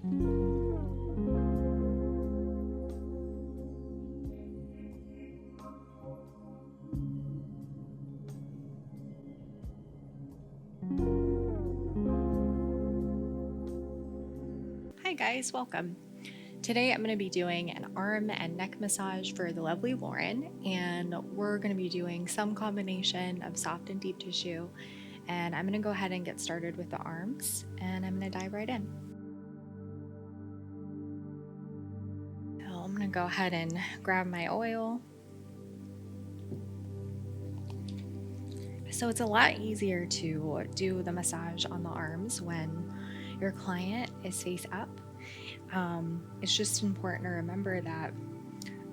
Hi guys, welcome. Today I'm going to be doing an arm and neck massage for the lovely Lauren, and we're going to be doing some combination of soft and deep tissue, and I'm going to go ahead and get started with the arms, and I'm going to dive right in. So I'm going to go ahead and grab my oil. So it's a lot easier to do the massage on the arms when your client is face up. It's just important to remember that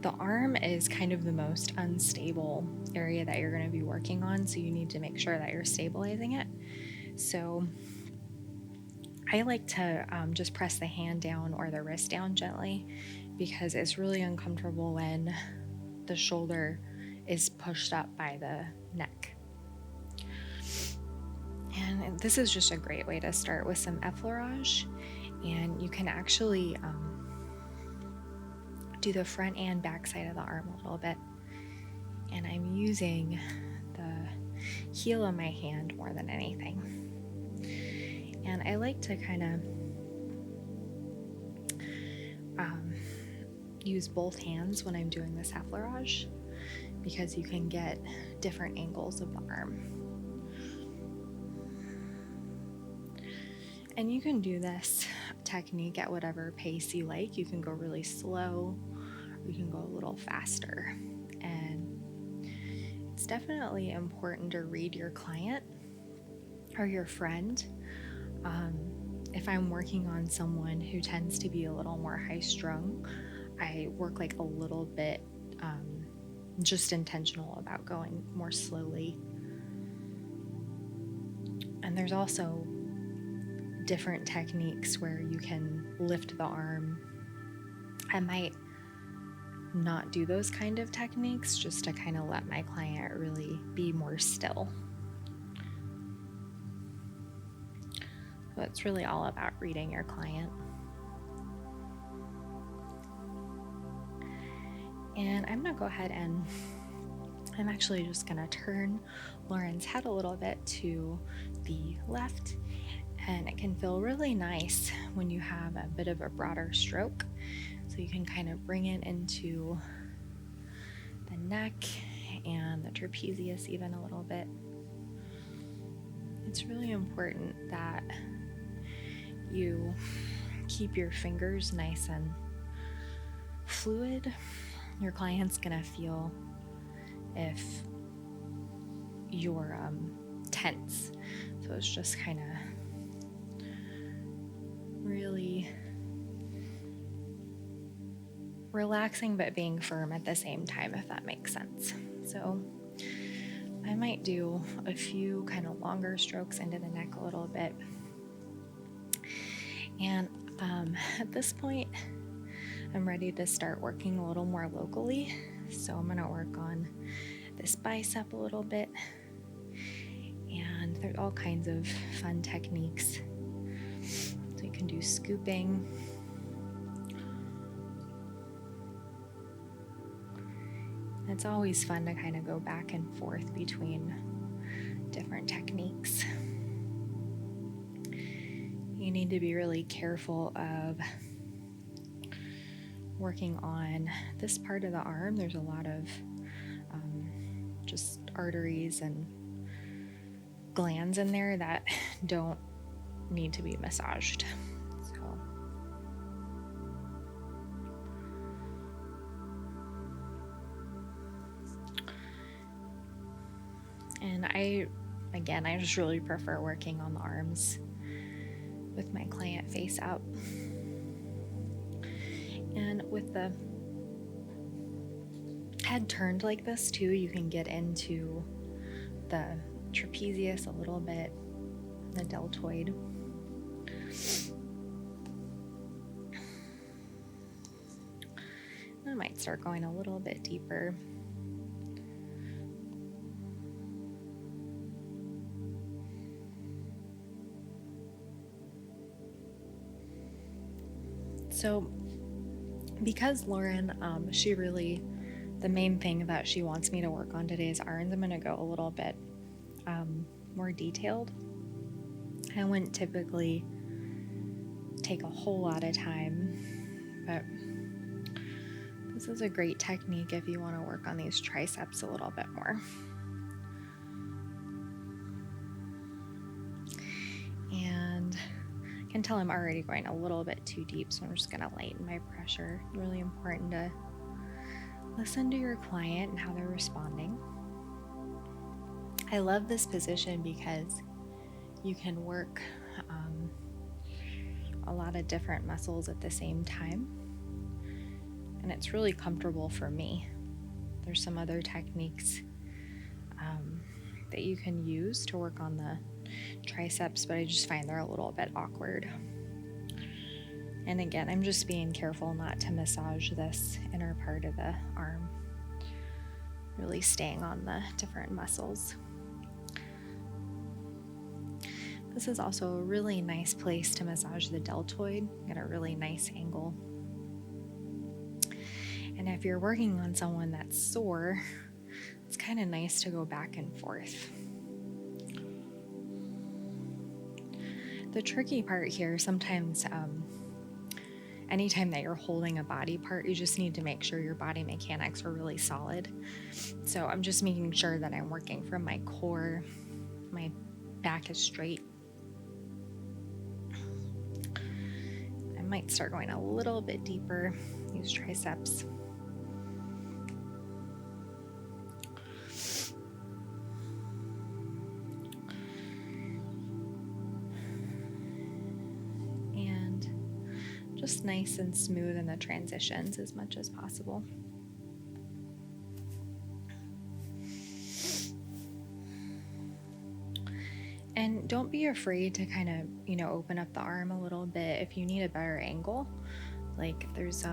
the arm is kind of the most unstable area that you're going to be working on, so you need to make sure that you're stabilizing it. So I like to just press the hand down or the wrist down gently, because it's really uncomfortable when the shoulder is pushed up by the neck. And this is just a great way to start with some effleurage, and you can actually do the front and back side of the arm a little bit. And I'm using the heel of my hand more than anything. And I like to kind of use both hands when I'm doing this effleurage, because you can get different angles of the arm. And you can do this technique at whatever pace you like. You can go really slow, or you can go a little faster. And it's definitely important to read your client or your friend. If I'm working on someone who tends to be a little more high-strung, I work like a little bit just intentional about going more slowly. And there's also different techniques where you can lift the arm. I might not do those kind of techniques just to kind of let my client really be more still. So it's really all about reading your client. And I'm going to go ahead and I'm actually just going to turn Lauren's head a little bit to the left. And it can feel really nice when you have a bit of a broader stroke. So you can kind of bring it into the neck and the trapezius even a little bit. It's really important that you keep your fingers nice and fluid. Your client's gonna feel if you're tense. So it's just kind of really relaxing but being firm at the same time, if that makes sense. So I might do a few kind of longer strokes into the neck a little bit. And at this point, I'm ready to start working a little more locally. So I'm gonna work on this bicep a little bit. And there's all kinds of fun techniques. So you can do scooping. It's always fun to kind of go back and forth between different techniques. You need to be really careful of working on this part of the arm. There's a lot of just arteries and glands in there that don't need to be massaged. And I just really prefer working on the arms with my client face out. And with the head turned like this too, you can get into the trapezius a little bit, the deltoid. I might start going a little bit deeper. So because Lauren, the main thing that she wants me to work on today is arms, I'm going to go a little bit more detailed. I wouldn't typically take a whole lot of time, but this is a great technique if you want to work on these triceps a little bit more. And I can tell I'm already going a little bit too deep, so I'm just going to lighten my pressure. It's really important to listen to your client and how they're responding. I love this position because you can work a lot of different muscles at the same time, and it's really comfortable for me. There's some other techniques that you can use to work on the triceps, but I just find they're a little bit awkward. And again, I'm just being careful not to massage this inner part of the arm, really staying on the different muscles. This is also a really nice place to massage the deltoid, get a really nice angle. And if you're working on someone that's sore, it's kind of nice to go back and forth. The tricky part here, sometimes anytime that you're holding a body part, you just need to make sure your body mechanics are really solid. So I'm just making sure that I'm working from my core, my back is straight. I might start going a little bit deeper, use triceps. And just nice and smooth in the transitions as much as possible. And don't be afraid to kind of, open up the arm a little bit if you need a better angle. Like it's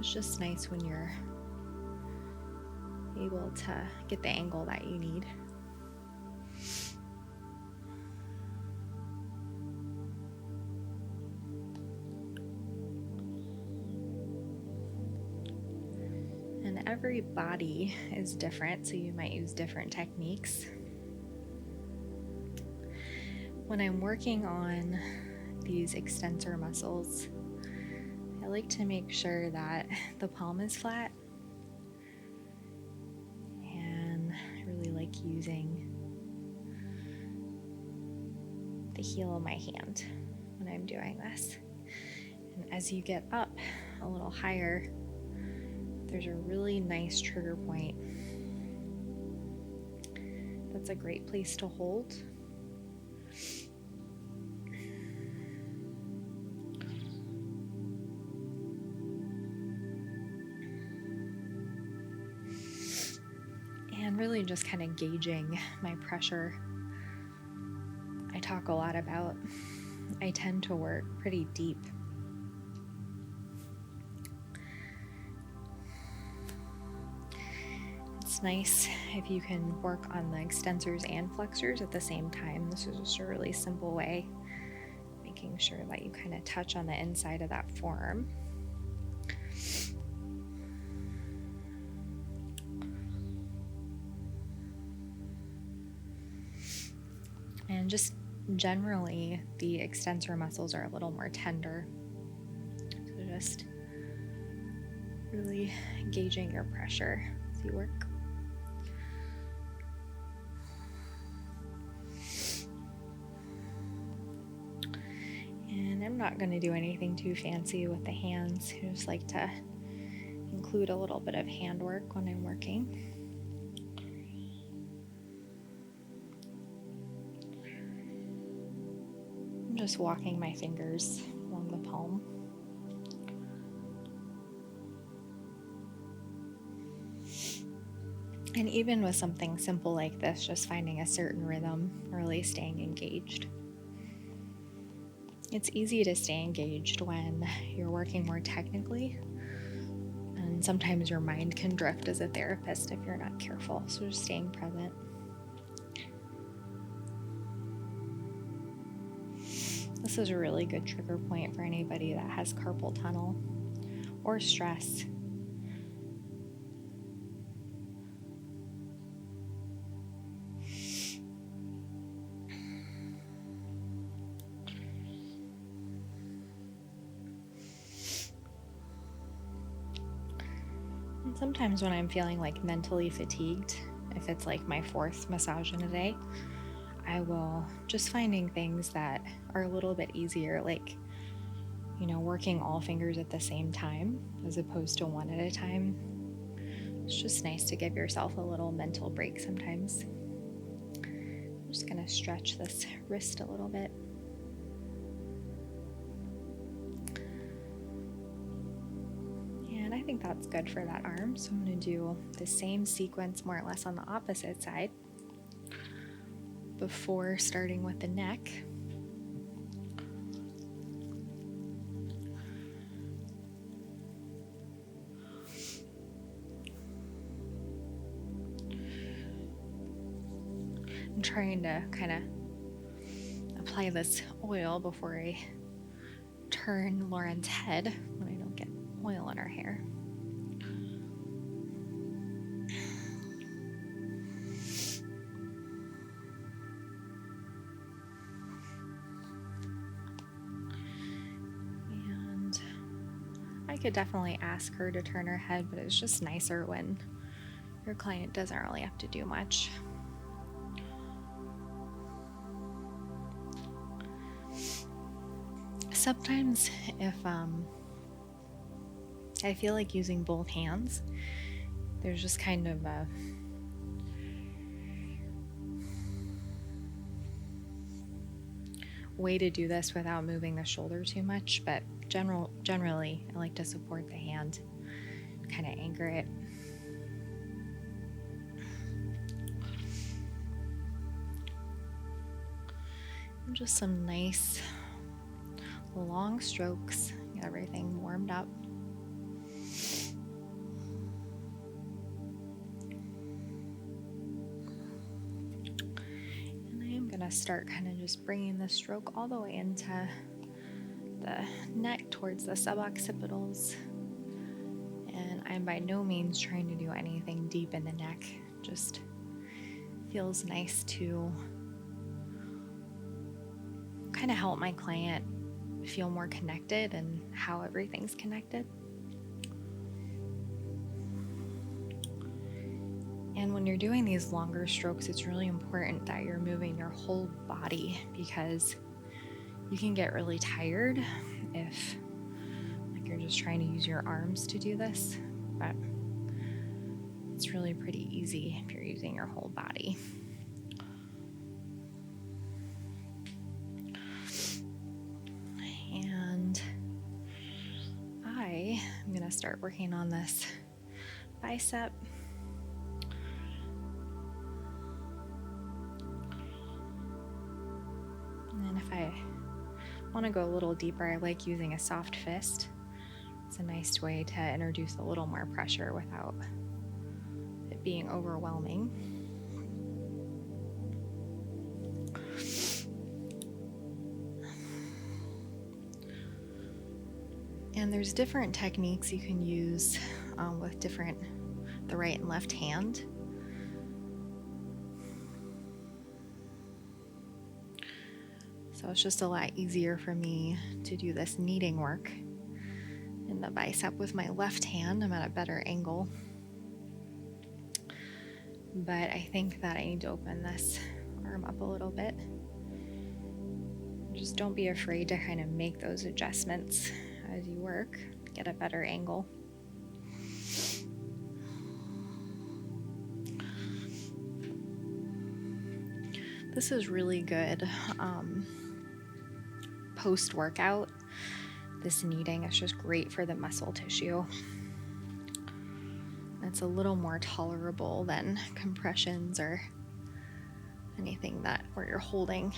just nice when you're able to get the angle that you need. And every body is different, so you might use different techniques. When I'm working on these extensor muscles, I like to make sure that the palm is flat, and I really like using the heel of my hand when I'm doing this. And as you get up a little higher, there's a really nice trigger point. That's a great place to hold. And really just kind of gauging my pressure. I talk a lot about, I tend to work pretty deep. It's nice if you can work on the extensors and flexors at the same time. This is just a really simple way, making sure that you kind of touch on the inside of that forearm. And just generally, the extensor muscles are a little more tender. So just really gauging your pressure as you work. And I'm not going to do anything too fancy with the hands. I just like to include a little bit of handwork when I'm working. I'm just walking my fingers along the palm. And even with something simple like this, just finding a certain rhythm, really staying engaged. It's easy to stay engaged when you're working more technically, and sometimes your mind can drift as a therapist if you're not careful, so just staying present. This is a really good trigger point for anybody that has carpal tunnel or stress. And sometimes when I'm feeling like mentally fatigued, if it's like my 4th massage in a day, I will just finding things that are a little bit easier, like, working all fingers at the same time as opposed to one at a time. It's just nice to give yourself a little mental break sometimes. I'm just going to stretch this wrist a little bit. And I think that's good for that arm. So I'm going to do the same sequence more or less on the opposite side before starting with the neck. I'm trying to kind of apply this oil before I turn Lauren's head when I don't get oil in her hair. And I could definitely ask her to turn her head, but it's just nicer when your client doesn't really have to do much. Sometimes if I feel like using both hands, there's just kind of a way to do this without moving the shoulder too much, but generally I like to support the hand, kind of anchor it. And just some nice long strokes, get everything warmed up. And I am going to start kind of just bringing the stroke all the way into the neck towards the suboccipitals. And I'm by no means trying to do anything deep in the neck, just feels nice to kind of help my client feel more connected and how everything's connected. And when you're doing these longer strokes, it's really important that you're moving your whole body, because you can get really tired if you're just trying to use your arms to do this, but it's really pretty easy if you're using your whole body. I'm going to start working on this bicep. And then if I want to go a little deeper, I like using a soft fist. It's a nice way to introduce a little more pressure without it being overwhelming. And there's different techniques you can use with the right and left hand. So it's just a lot easier for me to do this kneading work in the bicep with my left hand. I'm at a better angle. But I think that I need to open this arm up a little bit. Just don't be afraid to kind of make those adjustments as you work, get a better angle. This is really good post-workout. This kneading is just great for the muscle tissue. It's a little more tolerable than compressions or anything where you're holding.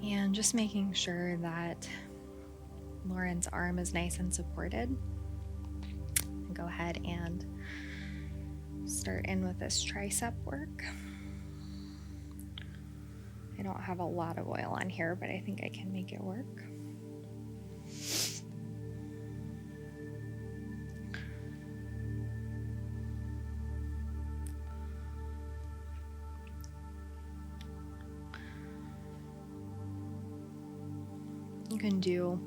And just making sure that Lauren's arm is nice and supported. Go ahead and start in with this tricep work. I don't have a lot of oil on here, but I think I can make it work. You can do,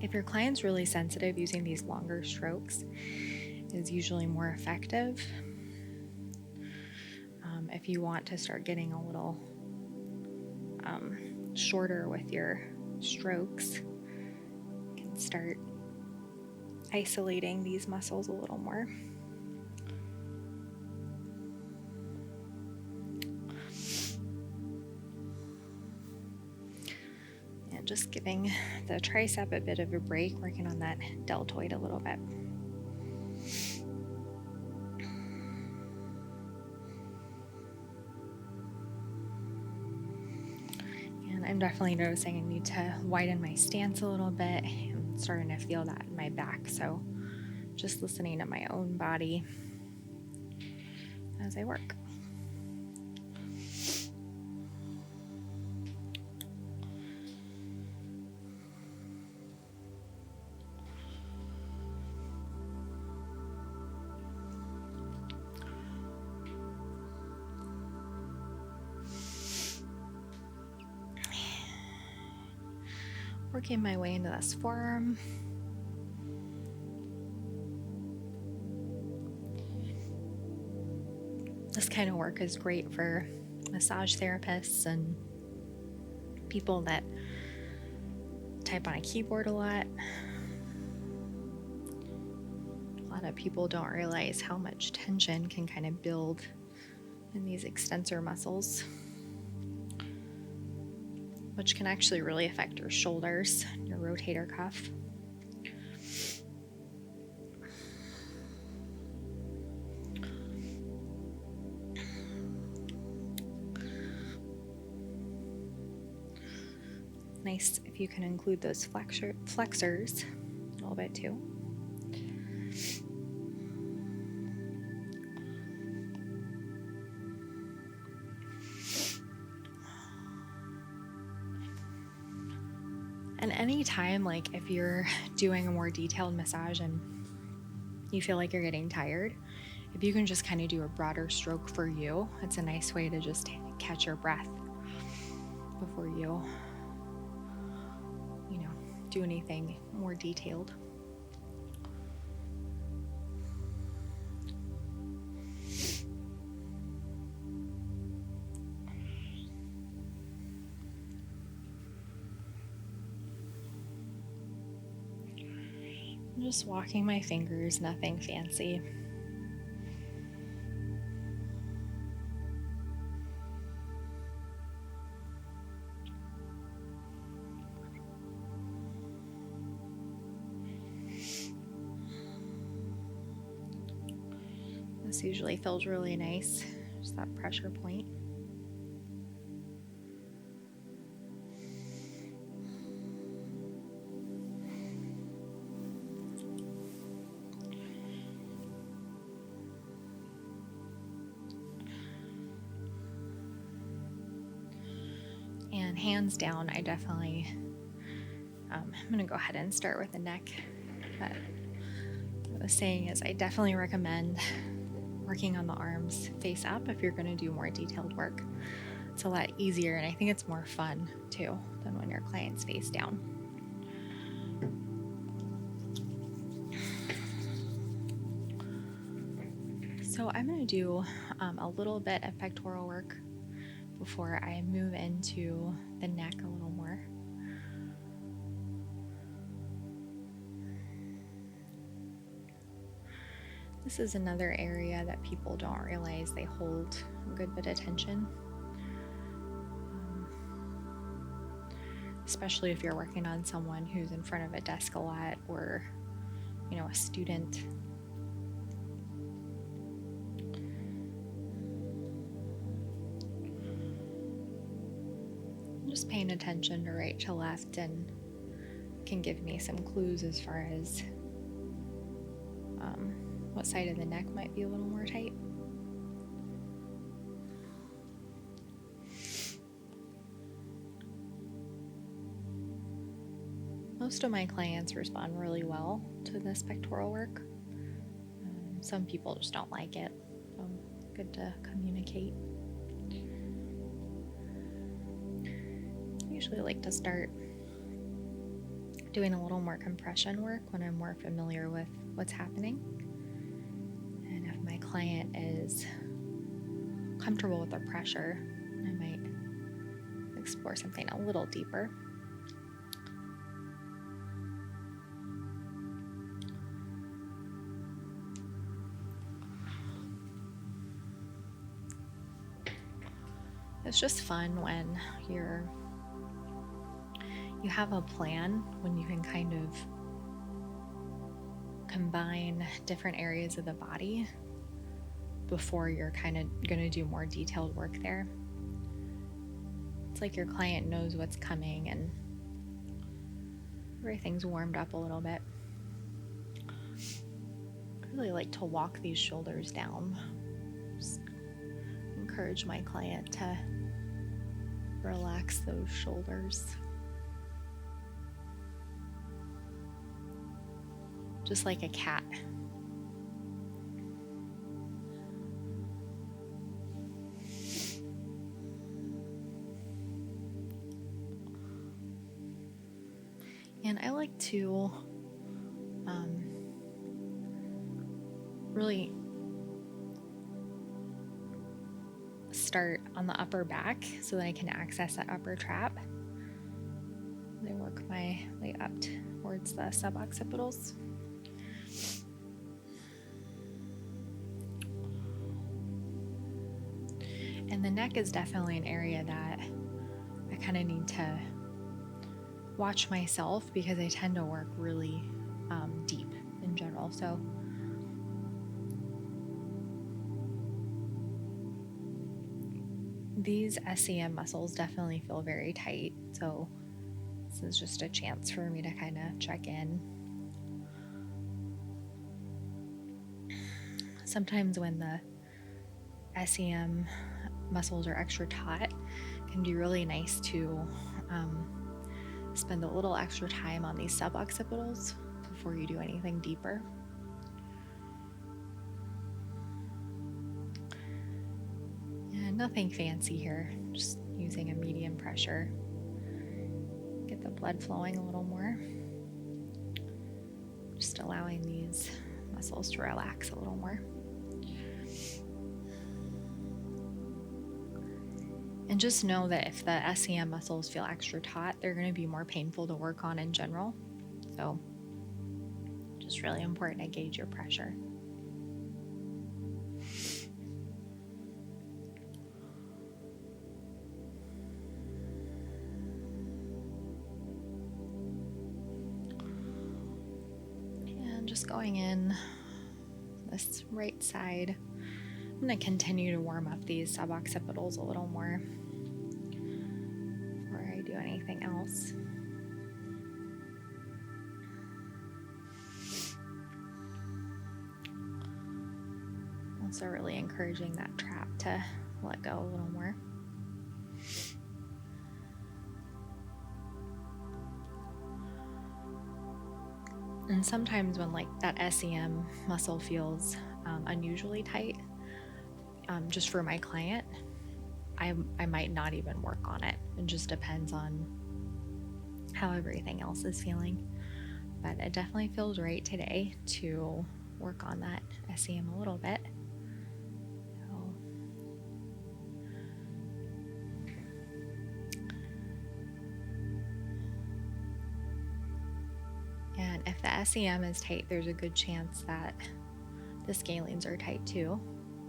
if your client's really sensitive, using these longer strokes is usually more effective. If you want to start getting a little shorter with your strokes, you can start isolating these muscles a little more. And just giving the tricep a bit of a break, working on that deltoid a little bit. I'm definitely noticing I need to widen my stance a little bit. I'm starting to feel that in my back, so just listening to my own body as I work. Working my way into this forearm. This kind of work is great for massage therapists and people that type on a keyboard a lot. A lot of people don't realize how much tension can kind of build in these extensor muscles, which can actually really affect your shoulders, your rotator cuff. Nice if you can include those flexors a little bit too. And anytime, like if you're doing a more detailed massage and you feel like you're getting tired, if you can just kind of do a broader stroke for you, it's a nice way to just catch your breath before you do anything more detailed. I'm just walking my fingers, nothing fancy. This usually feels really nice, just that pressure point. And hands down, I'm going to go ahead and start with the neck. But what I was saying is I definitely recommend working on the arms face up if you're going to do more detailed work. It's a lot easier, and I think it's more fun too than when your client's face down. So I'm going to do a little bit of pectoral work before I move into the neck a little more. This is another area that people don't realize they hold a good bit of tension, especially if you're working on someone who's in front of a desk a lot, or a student. I'm just paying attention to right to left, and can give me some clues as far as What side of the neck might be a little more tight? Most of my clients respond really well to this pectoral work. Some people just don't like it, so good to communicate. I usually like to start doing a little more compression work when I'm more familiar with what's happening. And if my client is comfortable with the pressure, I might explore something a little deeper. It's just fun when you have a plan, when you can kind of combine different areas of the body before you're kind of going to do more detailed work there. It's like your client knows what's coming and everything's warmed up a little bit. I really like to walk these shoulders down. Just encourage my client to relax those shoulders. Just like a cat. And I like to really start on the upper back so that I can access that upper trap. I work my way up towards the suboccipitals. And the neck is definitely an area that I kind of need to watch myself because I tend to work really deep in general. So these SCM muscles definitely feel very tight. So this is just a chance for me to kind of check in. Sometimes when the SCM muscles are extra taut, it can be really nice to spend a little extra time on these suboccipitals before you do anything deeper. And nothing fancy here, just using a medium pressure. Get the blood flowing a little more. Just allowing these muscles to relax a little more. And just know that if the SCM muscles feel extra taut, they're going to be more painful to work on in general. So just really important to gauge your pressure. And just going in this right side, I'm going to continue to warm up these suboccipitals a little more before I do anything else. Also really encouraging that trap to let go a little more. And sometimes when like that SCM muscle feels unusually tight, just for my client, I might not even work on it. It just depends on how everything else is feeling. But it definitely feels right today to work on that SCM a little bit. And if the SCM is tight, there's a good chance that the scalenes are tight too.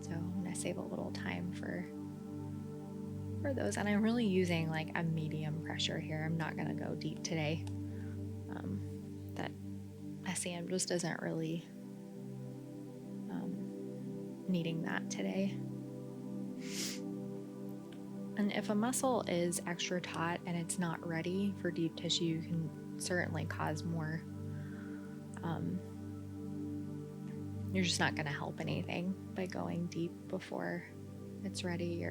So I'm going to save a little time for those. And I'm really using like a medium pressure here. I'm not going to go deep today. That SCM just isn't really needing that today. And if a muscle is extra taut and it's not ready for deep tissue, you can certainly cause more you're just not going to help anything by going deep before it's ready.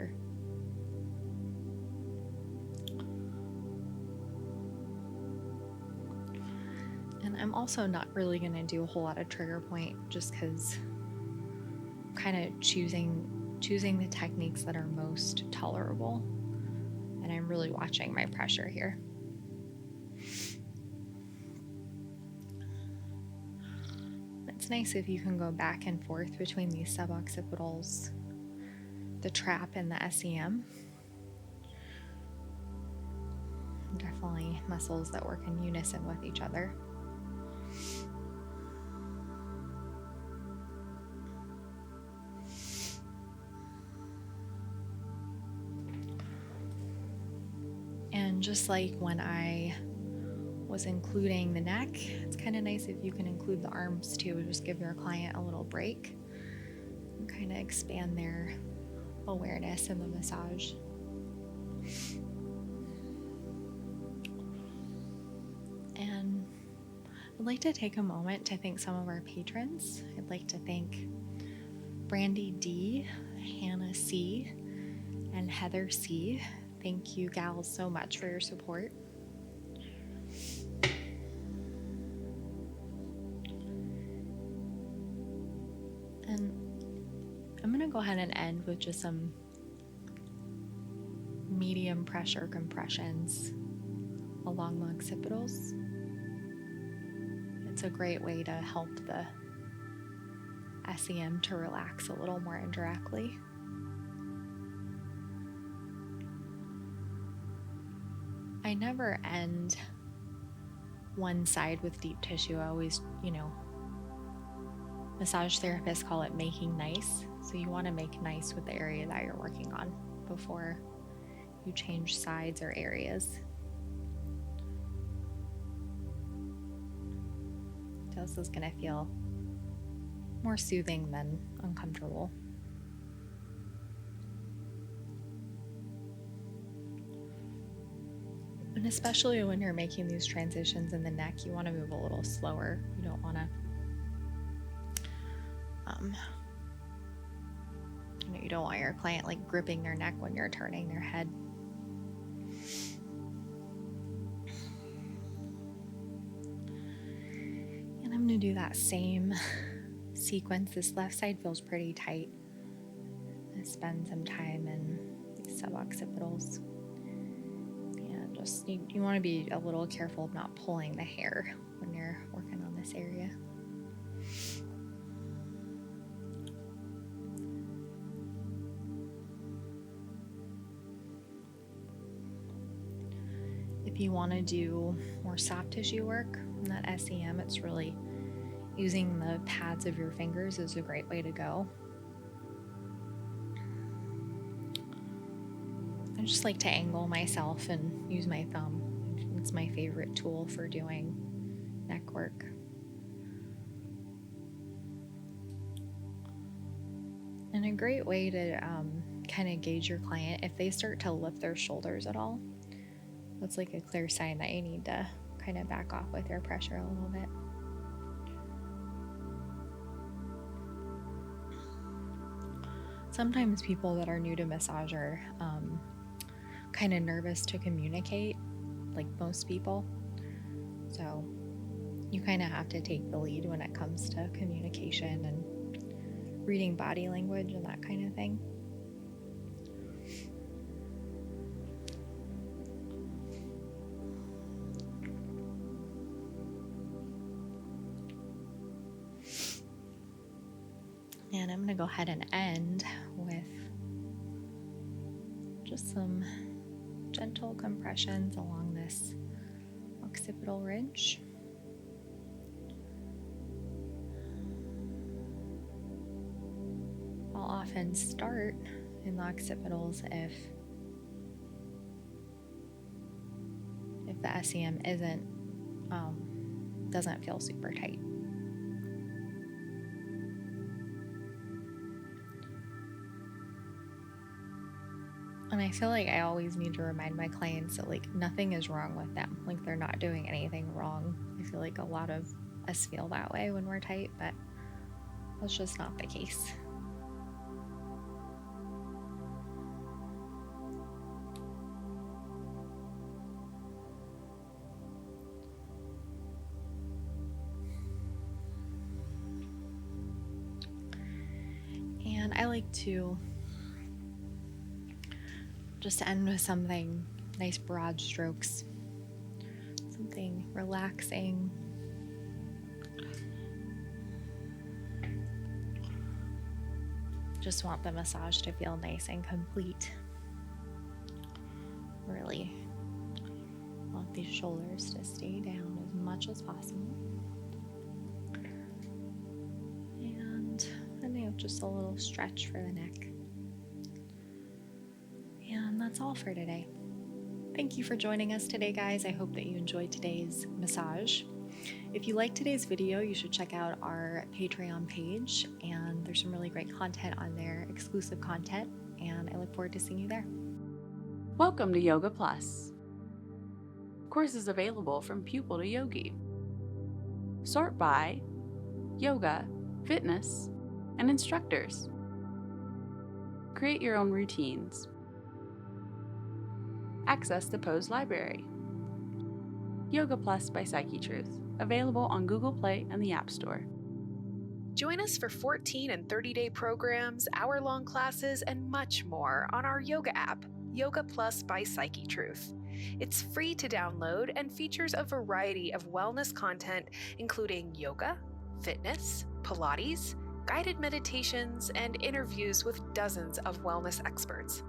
And I'm also not really going to do a whole lot of trigger point, just because I'm kind of choosing the techniques that are most tolerable, and I'm really watching my pressure here. It's nice if you can go back and forth between these suboccipitals, the trap, and the SEM. Definitely muscles that work in unison with each other. And just like when I was including the neck, it's kind of nice if you can include the arms too. Just give your client a little break and kind of expand their awareness in the massage. And I'd like to take a moment to thank some of our patrons. I'd like to thank Brandy D, Hannah C, and Heather C. Thank you, gals, so much for your support. And I'm going to go ahead and end with just some medium pressure compressions along the occipitals. It's a great way to help the SEM to relax a little more indirectly. I never end one side with deep tissue. I always, massage therapists call it making nice. So you want to make nice with the area that you're working on before you change sides or areas. So this is going to feel more soothing than uncomfortable. And especially when you're making these transitions in the neck, you want to move a little slower. You don't want to, you don't want your client like gripping their neck when you're turning their head. And I'm going to do that same sequence. This left side feels pretty tight. I'm going to spend some time in these suboccipitals. You want to be a little careful of not pulling the hair when you're working on this area. If you want to do more soft tissue work in that SEM, it's really using the pads of your fingers is a great way to go. I just like to angle myself and use my thumb. It's my favorite tool for doing neck work. And a great way to kind of gauge your client, if they start to lift their shoulders at all, that's like a clear sign that you need to kind of back off with your pressure a little bit. Sometimes people that are new to massage are kind of nervous to communicate, like most people. So you kind of have to take the lead when it comes to communication and reading body language and that kind of thing. And I'm going to go ahead and end with just some gentle compressions along this occipital ridge. I'll often start in the occipitals if the SEM doesn't feel super tight. And I feel like I always need to remind my clients that like nothing is wrong with them. Like they're not doing anything wrong. I feel like a lot of us feel that way when we're tight, but That's just not the case. And I like to just end with something nice, broad strokes, something relaxing. Just want the massage to feel nice and complete. Really want these shoulders to stay down as much as possible. And then just a little stretch for the neck. And that's all for today. Thank you for joining us today, guys. I hope that you enjoyed today's massage. If you liked today's video, you should check out our Patreon page, and there's some really great content on there, exclusive content, and I look forward to seeing you there. Welcome to Yoga Plus. Courses available from pupil to yogi. Sort by yoga, fitness, and instructors. Create your own routines. Access the pose library. Yoga Plus by Psyche Truth, available on Google Play and the App Store. Join us for 14 and 30-day programs, hour-long classes, and much more on our yoga app, Yoga Plus by Psyche Truth. It's free to download and features a variety of wellness content, including yoga, fitness, Pilates, guided meditations, and interviews with dozens of wellness experts.